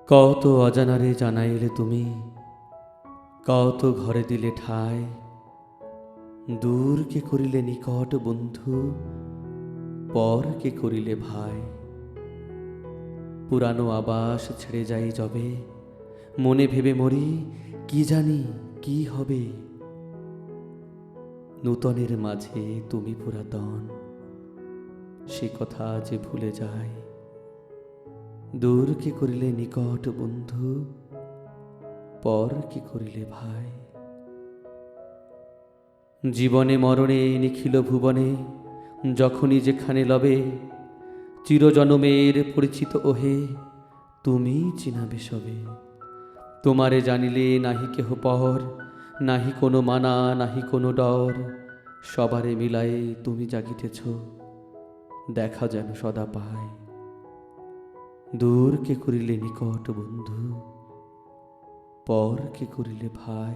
কত অজানারে জানাইলে তুমি, কত ঘরে দিলে ঠাই, দূর কে করিলে নিকট বন্ধু, পর কে করিলে ভাই। পুরানো আবাস ছেড়ে যাই যবে, মনে ভেবে মরি কি জানি কি হবে। নূতনের মাঝে তুমি পুরাতন, সে কথা যে ভুলে যাই। দূর কে করিলে নিকট বন্ধু, পর কি করিলে ভাই। জীবনে মরণে নিখিল ভুবনে, যখনই যেখানে লবে, চিরজনমের পরিচিত ওহে, তুমি চিনাবে সবে। তোমারে জানিলে নাহি কেহ পর, নাহি কোনো মানা নাহি কোনো ডর। সবারে মিলায়ে তুমি জাগিতেছ, দেখা যেন সদা পায়। দূর কে করিলে নিকট বন্ধু, পর কে করিলে ভাই।